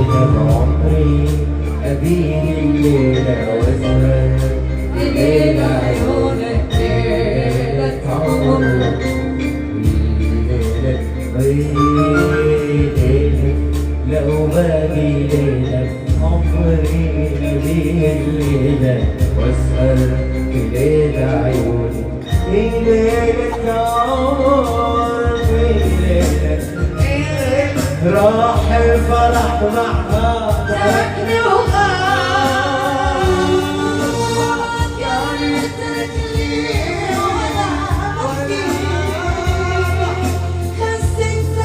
ليلة بعمري أبيني الليلة واسهر ليلة عيونك ليلة عمر ليلة لو باقي ليلة عمري الليلة واسهر في ليلة عيوني ليلة عمر ليلة راح الفرح معها تركني وغاب يا ريتك لي ولا بحكي حسيت